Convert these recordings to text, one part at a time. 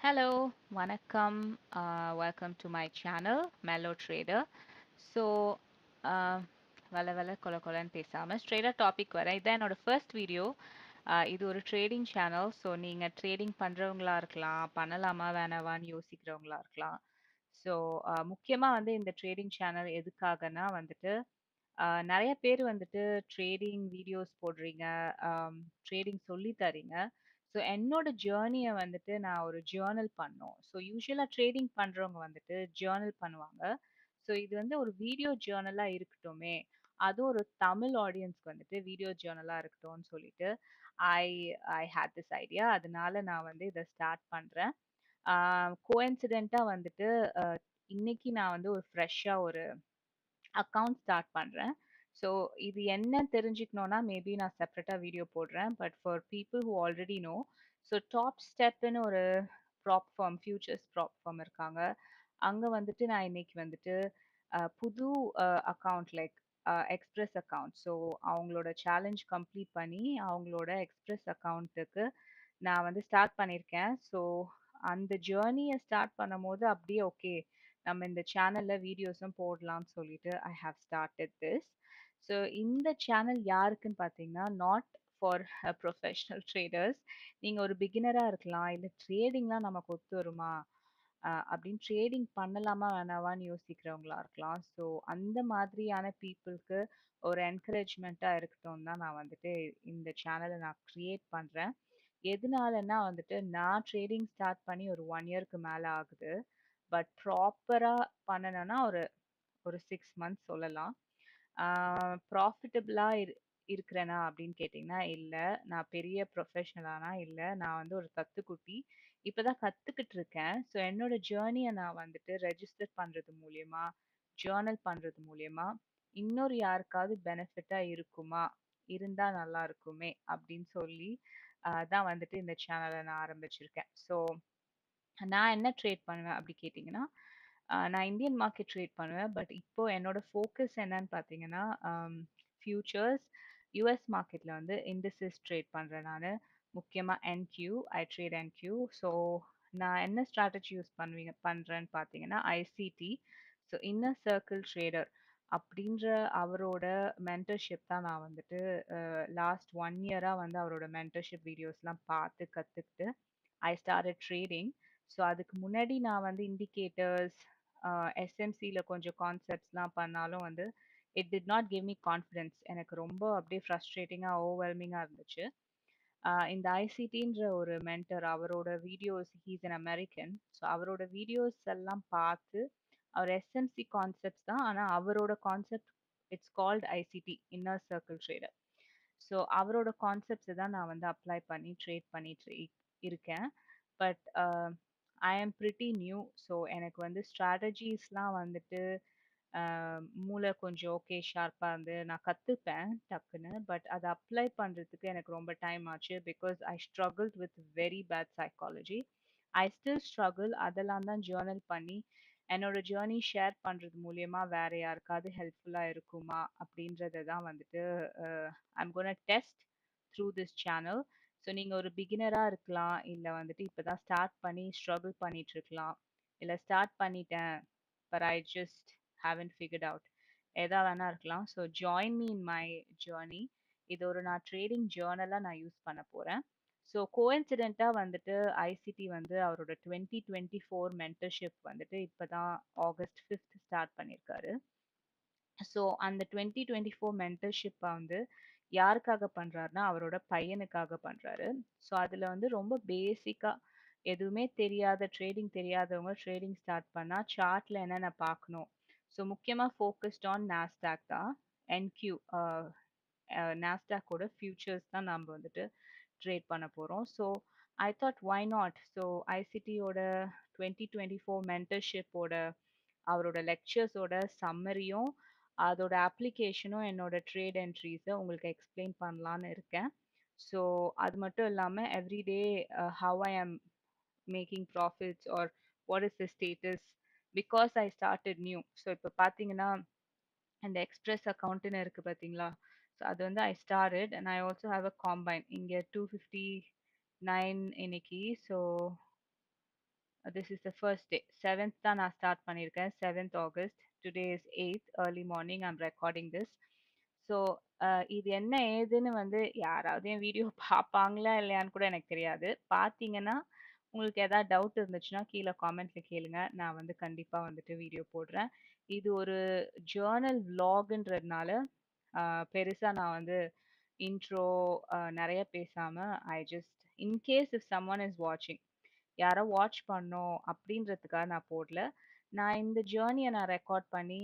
Hello, வணக்கம். Welcome to my channel, Mellow Trader. So, uh, வள வள கொல கொலன்னு பேசாம ஸ்ட்ரெயிட்டா டாபிக் வரேன். இதான் என்னோட ஃபர்ஸ்ட் வீடியோ. இது ஒரு ட்ரேடிங் சேனல். ஸோ நீங்கள் ட்ரேடிங் பண்ணுறவங்களா இருக்கலாம், பண்ணலாமா வேணாவான்னு யோசிக்கிறவங்களா இருக்கலாம். ஸோ முக்கியமாக வந்து இந்த ட்ரேடிங் சேனல் எதுக்காகனா வந்துட்டு நெறைய பேர் வந்துட்டு ட்ரேடிங் வீடியோஸ் போடுறீங்க, ட்ரேடிங் சொல்லி தரீங்க. ஸோ என்னோட ஜேர்னிய வந்துட்டு நான் ஒரு ஜேர்னல் பண்ணணும். ஸோ யூசுவலா ட்ரேடிங் பண்றவங்க வந்துட்டு ஜேர்னல் பண்ணுவாங்க. ஸோ இது வந்து ஒரு வீடியோ ஜேர்னலா இருக்கட்டுமே! அதுவும் ஒரு தமிழ் ஆடியன்ஸ்க்கு வந்துட்டு வீடியோ ஜேர்னலா இருக்கட்டும்னு சொல்லிட்டு, ஐ ஐ ஹேட் திஸ் ஐடியா. அதனால நான் வந்து இத ஸ்டார்ட் பண்றேன். கோஇன்சிடென்ட்டா வந்துட்டு அ இன்னைக்கு நான் வந்து ஒரு ஃப்ரெஷ்ஷா ஒரு அக்கவுண்ட் ஸ்டார்ட் பண்றேன். ஸோ இது என்ன தெரிஞ்சுக்கணும்னா, மேபி நான் செப்பரேட்டா வீடியோ போடுறேன். But for people who already know, so top ஸ்டெப்ன்னு ஒரு prop firm, futures prop firm இருக்காங்க. அங்க வந்துட்டு நான் இன்னைக்கு வந்துட்டு புது account like express account. So அவங்களோட சேலஞ்ச் கம்ப்ளீட் பண்ணி, அவங்களோட எக்ஸ்பிரஸ் அக்கவுண்ட்டுக்கு நான் வந்து ஸ்டார்ட் பண்ணியிருக்கேன். ஸோ அந்த ஜேர்னிய ஸ்டார்ட் பண்ணும்போது அப்படியே ஓகே, நம்ம இந்த சேனல்ல வீடியோஸும் போடலாம்னு சொல்லிட்டு I have started this. So இந்த சேனல் யாருக்குன்னு பார்த்தீங்கன்னா, நாட் ஃபார் ப்ரொஃபஷனல் ட்ரேடர்ஸ். நீங்க ஒரு பிகினரா இருக்கலாம், இல்ல ட்ரேடிங்லாம் நமக்கு ஒத்து வருமா? அப்படின்னு ட்ரேடிங் பண்ணலாமா வேணாவான்னு யோசிக்கிறவங்களா இருக்கலாம். ஸோ அந்த மாதிரியான பீப்புளுக்கு ஒரு என்கரேஜ்மெண்ட்டா இருக்கட்டும்னு தான் நான் வந்துட்டு இந்த சேனல நான் கிரியேட் பண்றேன். எதுனாலன்னா வந்துட்டு நான் ட்ரேடிங் ஸ்டார்ட் பண்ணி ஒரு 1 இயர்க்கு மேல ஆகுது. பட் ப்ராப்பரா பண்ணணும்னா ஒரு ஒரு 6 மந்த்ஸ் சொல்லலாம். ஆ ப்ராஃபிட்டபிளா இருக்கிறேனா அப்படின்னு கேட்டிங்கன்னா இல்ல. நான் பெரிய ப்ரொஃபஷனலானா இல்ல. நான் வந்து ஒரு தத்துக்குட்டி. இப்பதான் கத்துக்கிட்டு இருக்கேன். ஸோ என்னோட ஜேர்னிய நான் வந்துட்டு ரெஜிஸ்டர் பண்றது மூலியமா, ஜர்னல் பண்றது மூலியமா, இன்னொரு யாருக்காவது பெனிஃபிட்டா இருக்குமா? இருந்தா நல்லா இருக்குமே அப்படின்னு சொல்லி தான் வந்துட்டு இந்த சேனல நான் ஆரம்பிச்சிருக்கேன். ஸோ நான் என்ன ட்ரேட் பண்ணுவேன் அப்படி கேட்டிங்கன்னா, நான் இந்தியன் மார்க்கெட் ட்ரேட் பண்ணுவேன். பட் இப்போ என்னோட ஃபோக்கஸ் என்னன்னு பார்த்தீங்கன்னா, ஃபியூச்சர்ஸ், யுஎஸ் மார்க்கெட்ல வந்து இண்டிசஸ் ட்ரேட் பண்றேன் நானு. முக்கியமா என்கியூ, ஐ ட்ரேட் என்கியூ. ஸோ நான் என்ன ஸ்ட்ராட்டஜி யூஸ் பண்றேன்னு பார்த்தீங்கன்னா, ICT. So inner circle trader அப்படின்ற அவரோட மென்டர்ஷிப் தான் நான் வந்துட்டு லாஸ்ட் 1 இயரா வந்து அவரோட மென்டர்ஷிப் வீடியோஸ்லாம் பார்த்து கத்துக்கிட்டு ஐ ஸ்டார்டட் ட்ரேடிங். ஸோ அதுக்கு முன்னாடி நான் வந்து இண்டிகேட்டர்ஸ், எஸ்எம்சில கொஞ்சம் கான்செப்ட்ஸ்லாம் பண்ணாலும் வந்து it did not give me confidence. எனக்கு ரொம்ப அப்படியே ஃப்ரஸ்ட்ரேட்டிங்காக ஓவர்வெல்மிங்காக இருந்துச்சு. இந்த ஐசிடின்ற ஒரு மென்டர், அவரோட videos, he's an American. So அவரோட வீடியோஸ் எல்லாம் பார்த்து அவர் எஸ்எம்சி கான்செப்ட்ஸ் தான், ஆனால் அவரோட concept it's called ICT, inner circle trader. So அவரோட கான்செப்ட்ஸை தான் நான் வந்து அப்ளை பண்ணி ட்ரேட் பண்ணிட்டு இருக்கேன். பட் ஐ ஆம் பிரிட்டி நியூ. ஸோ எனக்கு வந்து ஸ்ட்ராட்டஜிஸ்லாம் வந்துட்டு மூளை கொஞ்சம் ஓகே ஷார்ப்பாக இருந்து நான் கற்றுப்பேன் டக்குன்னு. பட் அதை அப்ளை பண்ணுறதுக்கு எனக்கு ரொம்ப டைம் ஆச்சு. Because I struggled with very bad psychology. I still struggle. அதெல்லாம் தான் ஜேர்னல் பண்ணி என்னோட ஜேர்னி ஷேர் பண்ணுறது மூலியமா வேற யாருக்காவது ஹெல்ப்ஃபுல்லாக இருக்குமா அப்படின்றத தான் வந்துட்டு I'm gonna test through this channel. So நீங்கள் ஒரு பிகினராக இருக்கலாம், இல்லை வந்துட்டு இப்போ தான் ஸ்டார்ட் பண்ணி ஸ்ட்ரகிள் பண்ணிட்டு இருக்கலாம், இல்லை ஸ்டார்ட் பண்ணிட்டேன் but I just haven't figured out, எதா வேணா இருக்கலாம். So join me in my journey. இது ஒரு நான் ட்ரேடிங் ஜேர்னலாக நான் யூஸ் பண்ண போகிறேன். ஸோ கோஇன்சிடென்ட்டாக வந்துட்டு ஐசிடி வந்து அவரோட 2024 மென்டர்ஷிப் வந்துட்டு இப்போ தான் ஆகஸ்ட் 5th ஸ்டார்ட் பண்ணியிருக்காரு. ஸோ அந்த 2024 மென்டர்ஷிப்பை வந்து யாருக்காக பண்றாருன்னா, அவரோட பையனுக்காக பண்றாரு. ஸோ அதுல வந்து ரொம்ப பேசிக்கா எதுவுமே தெரியாத, ட்ரேடிங் தெரியாதவங்க ட்ரேடிங் ஸ்டார்ட் பண்ணா சார்ட்ல என்னென்ன பார்க்கணும். ஸோ முக்கியமா ஃபோக்கஸ்ட் ஆன் நாஸ்டாக் தான். என்கியூ நாஸ்டாக்கோட ஃபியூச்சர்ஸ் தான் நம்ம வந்துட்டு ட்ரேட் பண்ண போறோம். So I thought why not. So ஐசிடியோட 2024 மென்டர்ஷிப்போட அவரோட லெக்சர்ஸோட சம்மரியும் அதோட அப்ளிகேஷனும் என்னோட ட்ரேட் என்ட்ரிஸை உங்களுக்கு எக்ஸ்பிளைன் பண்ணலான்னு இருக்கேன். ஸோ அது மட்டும் இல்லாமல் everyday how I am making profits or what is the status because I started new. So இப்போ பார்த்தீங்கன்னா இந்த எக்ஸ்பிரஸ் அக்கௌண்ட்டுன்னு இருக்கு பார்த்தீங்களா? ஸோ அது வந்து I started and I also have a combine இங்கே 259 இன்னைக்கு. So This is the first day. 7th தான் நான் ஸ்டார்ட் பண்ணியிருக்கேன். 7th August. Today is 8th early morning. I'm recording this. So இது என்ன ஏதுன்னு வந்து யாராவது என் வீடியோ பார்ப்பாங்களா இல்லையான்னு கூட எனக்கு தெரியாது. பார்த்தீங்கன்னா உங்களுக்கு ஏதாவது டவுட் இருந்துச்சுன்னா கீழே காமெண்ட்ல கேளுங்க. நான் வந்து கண்டிப்பா வந்துட்டு வீடியோ போடுறேன். இது ஒரு ஜர்னல் vlogன்றதுனால பெருசா நான் வந்து இன்ட்ரோ நெறைய பேசாம I just in case if someone is வாட்சிங் யாரோ வாட்ச் பண்ணோம் அப்படின்றதுக்காக நான் போடல. நான் இந்த ஜேர்னிய நான் ரெக்கார்ட் பண்ணி,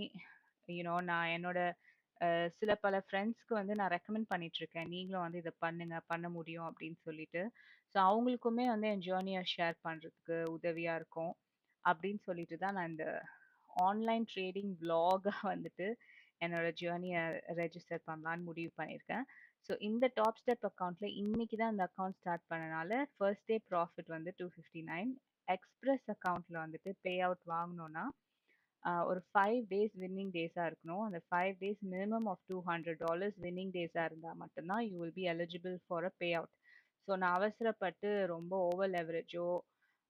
நான் என்னோட சில பல ஃப்ரெண்ட்ஸ்க்கு வந்து நான் ரெக்கமெண்ட் பண்ணிட்டுருக்கேன். நீங்களும் வந்து இத பண்ணுங்க, பண்ண முடியும் அப்படின்னு சொல்லிட்டு. ஸோ அவங்களுக்குமே வந்து என் ஜேர்னிய ஷேர் பண்றதுக்கு உதவியா இருக்கும். அப்படின்னு சொல்லிட்டு தான் நான் இந்த ஆன்லைன் ட்ரேடிங் விளாகா வந்துட்டு என்னோட ஜேர்னிய ரெஜிஸ்டர் பண்ணலான்னு முடிவு பண்ணியிருக்கேன். ஸோ இந்த டாப் ஸ்டெப் அக்கவுண்ட்ல இன்னைக்கு தான் இந்த அக்கவுண்ட் ஸ்டார்ட் பண்ணனால ஃபர்ஸ்ட் டே ப்ராஃபிட் வந்து 259. எக்ஸ்பிரஸ் அக்கவுண்ட்ல வந்துட்டு பே அவுட் வாங்கணும்னா ஒரு 5 டேஸ் வின்னிங் டேஸா இருக்கணும். அந்த 5 டேஸ் மினிமம் ஆஃப் $200 வின்னிங் டேஸா இருந்தா மட்டும்தான் you will be eligible for a pay out. So நான் அவசரப்பட்டு ரொம்ப ஓவர் லெவரேஜோ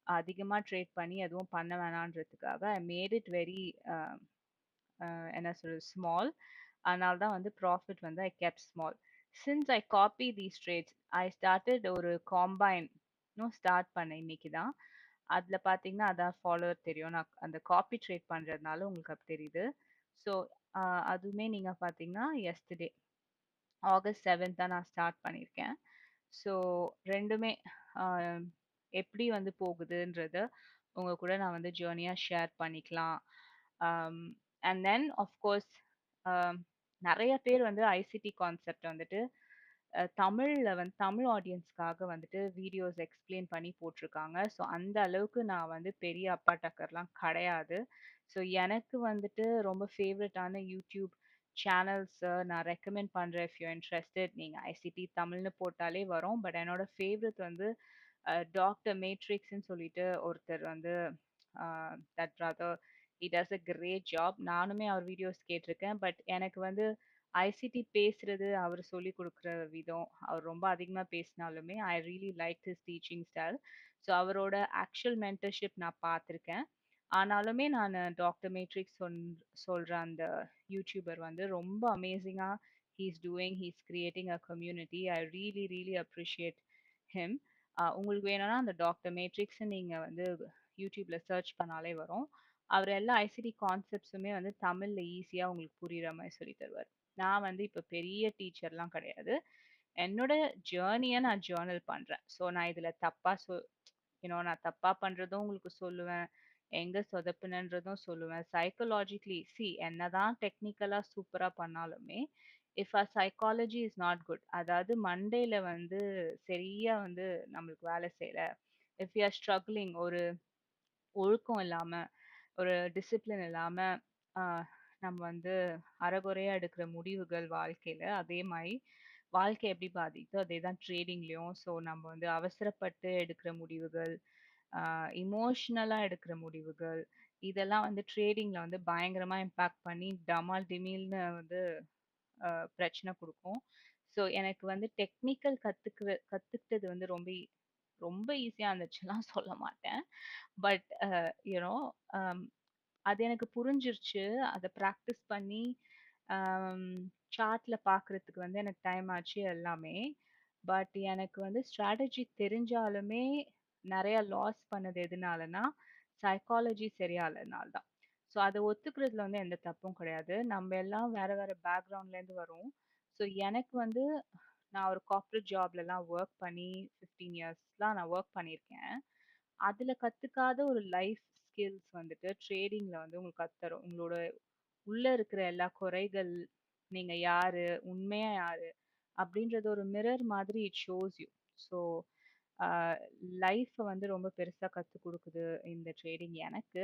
அதிகமா ட்ரேட் பண்ணி எதுவும் பண்ண வேணான்றதுக்காக ஐ மேட் இட் வெரி என்ன சொல்றது ஸ்மால். அதனால தான் வந்து ப்ராஃபிட் வந்து I kept small. Since I copy these trades I started ஒரு காம்பைன் ஸ்டார்ட் பண்ணேன் இன்னைக்கு தான். அதுல பாத்தீங்கன்னா அதான் ஃபாலோவர் தெரியும். நான் அந்த காப்பி ட்ரேட் பண்றதுனால உங்களுக்கு அப்படி தெரியுது. ஸோ அதுவுமே நீங்க பாத்தீங்கன்னா எஸ்டர்டே ஆகஸ்ட் 7 தான் நான் ஸ்டார்ட் பண்ணியிருக்கேன். ஸோ 2மே அ எப்படி வந்து போகுதுன்றத உங்க கூட நான் வந்து ஜர்னியா ஷேர் பண்ணிக்கலாம். அண்ட் தென் ஆஃப் கோர்ஸ் நெறைய பேர் வந்து ஐசிடி கான்செப்ட் வந்துட்டு தமிழ்ல வந்து தமிழ் ஆடியன்ஸ்க்காக வந்துட்டு வீடியோஸ் எக்ஸ்பிளைன் பண்ணி போட்டிருக்காங்க. ஸோ அந்த அளவுக்கு நான் வந்து பெரிய அப்பா டக்கர்லாம் கிடையாது. ஸோ எனக்கு வந்துட்டு ரொம்ப ஃபேவரட்டான யூடியூப் சேனல்ஸ் நான் ரெக்கமெண்ட் பண்றேன். இஃப் யூ இன்ட்ரெஸ்டட் நீங்க ஐசிடி தமிழ்னு போட்டாலே வரும். பட் என்னோட ஃபேவரட் வந்து டாக்டர் மேட்ரிக்ஸ்ன்னு சொல்லிட்டு ஒருத்தர் வந்து that brother he does a great job. நானுமே அவர் வீடியோஸ் கேட்டிருக்கேன். பட் எனக்கு வந்து ஐசிடி பேசுறது, அவர் சொல்லிக் குடுக்குற விதம், அவர் ரொம்ப அதிகமா பேசினாலுமே I really like his teaching style. So அவரோட ஆக்சுவல் மென்டர்ஷிப் நான் பார்த்துருக்கேன். ஆனாலுமே நான் டாக்டர் மேட்ரிக்ஸ் சொல்ற அந்த யூடியூபர் வந்து ரொம்ப அமேசிங்கா he's creating a community. I really really appreciate him. உங்களுக்கு வேணும்னா அந்த டாக்டர் மேட்ரிக்ஸ் நீங்க வந்து யூடியூப்ல சர்ச் பண்ணாலே வரும். அவர் எல்லா ஐசிடி கான்செப்ட்ஸுமே வந்து தமிழ்ல ஈஸியா உங்களுக்கு புரியுற மாதிரி சொல்லி தருவார். நான் வந்து இப்ப பெரிய டீச்சர்லாம் கிடையாது. என்னோட ஜேர்னிய நான் ஜேர்னல் பண்றேன். ஸோ நான் இதுல தப்பா நான் தப்பா பண்றதும் உங்களுக்கு சொல்லுவேன். எங்க சொதப்புனேன்றதும் சொல்லுவேன். சைக்காலஜிக்கலி என்னதான் டெக்னிக்கலா சூப்பரா பண்ணாலுமே, if a psychology is not good அதாவது மண்டையில வந்து சரியா வந்து நம்மளுக்கு வேலை செய்யல. இஃப் யூ ஆர் ஸ்ட்ரகிளிங் ஒரு ஒழுக்கம் இல்லாம, ஒரு டிசிப்ளின் இல்லாம, ஆ நம்ம வந்து அரைகுறையா எடுக்கிற முடிவுகள் வாழ்க்கையில, அதே மாரி வாழ்க்கை எப்படி பாதிக்குதோ, அதே தான் ட்ரேடிங்லயும். ஸோ நம்ம வந்து அவசரப்பட்டு எடுக்கிற முடிவுகள், ஆ எமோஷனலா எடுக்கிற முடிவுகள், இதெல்லாம் வந்து ட்ரேடிங்ல வந்து பயங்கரமா இம்பாக்ட் பண்ணி டமால் டிமீல்னு வந்து பிரச்சனை குடுக்கும். ஸோ எனக்கு வந்து டெக்னிக்கல் கத்துக்கிட்டது வந்து ரொம்ப ஈஸியா இருந்துச்சுலாம் சொல்ல மாட்டேன். பட் யூனோ அது எனக்கு புரிஞ்சிருச்சு. அத பிராக்டிஸ் பண்ணி அம் சார்ட்ல பார்க்குறதுக்கு வந்து எனக்கு டைம் ஆச்சு எல்லாமே. பட் எனக்கு வந்து ஸ்ட்ராட்டஜி தெரிஞ்சாலுமே நெறைய லாஸ் பண்ணது எதுனாலனா, சைக்காலஜி சரியா இல்லாதனால தான். ஸோ அத ஒத்துக்கிறதுல வந்து எந்த தப்பும் கிடையாது. நம்ம எல்லாம் வேற வேற பேக்ரவுண்ட்லேருந்து வரோம். ஸோ எனக்கு வந்து நான் ஒரு கார்ப்பரேட் ஜாப்லலாம் வொர்க் பண்ணி 15 இயர்ஸ்லாம் நான் வொர்க் பண்ணியிருக்கேன். அதுல கத்துக்காத ஒரு லைஃப் ஸ்கில்ஸ் வந்துட்டு ட்ரேடிங்ல வந்து உங்களுக்கு கத்துத்தரும். உங்களோட உள்ள இருக்கிற எல்லா குறைகள், நீங்க யாரு, உண்மையா யாரு அப்படின்றது ஒரு மிரர் மாதிரி இட் ஷோஸ் யூ. ஸோ லைஃப்ப வந்து ரொம்ப பெருசா கத்துக் குடுக்குது இந்த ட்ரேடிங் எனக்கு.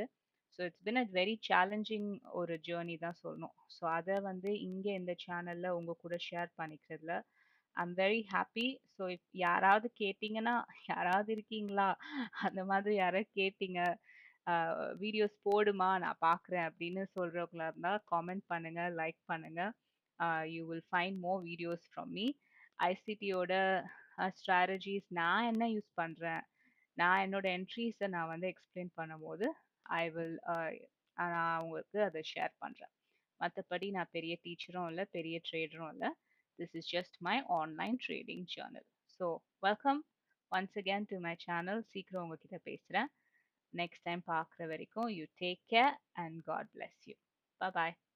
So it's been a very challenging ஒரு ஜேர்னி தான் சொல்லணும். ஸோ அத வந்து இங்க இந்த சேனல்ல உங்க கூட ஷேர் பண்ணிக்கிறதுல ஐம் வெரி ஹாப்பி. ஸோ யாராவது கேட்டீங்கன்னா, யாராவது இருக்கீங்களா? அந்த மாதிரி யாராவது கேட்டீங்க, வீடியோஸ் போடுமா நான் பார்க்குறேன் அப்படின்னு சொல்றவங்களா இருந்தா காமெண்ட் பண்ணுங்க, லைக் பண்ணுங்க. You will find more videos from me. ஐசிடியோட ஸ்ட்ராட்டஜிஸ் நான் என்ன யூஸ் பண்றேன், நான் என்னோட என்ட்ரீஸை நான் வந்து எக்ஸ்பிளைன் பண்ணும்போது ஐ வில் நான் உங்களுக்கு அதை ஷேர் பண்ணுறேன். மற்றபடி நான் பெரிய டீச்சரும் இல்லை, பெரிய ட்ரேடரும் இல்லை. This is just my online trading channel. So welcome once again to my channel. சீக்கிரம் உங்ககிட்ட பேசுகிறேன். நெக்ஸ்ட் டைம் பார்க்குற வரைக்கும் you take care and God bless you. Bye bye.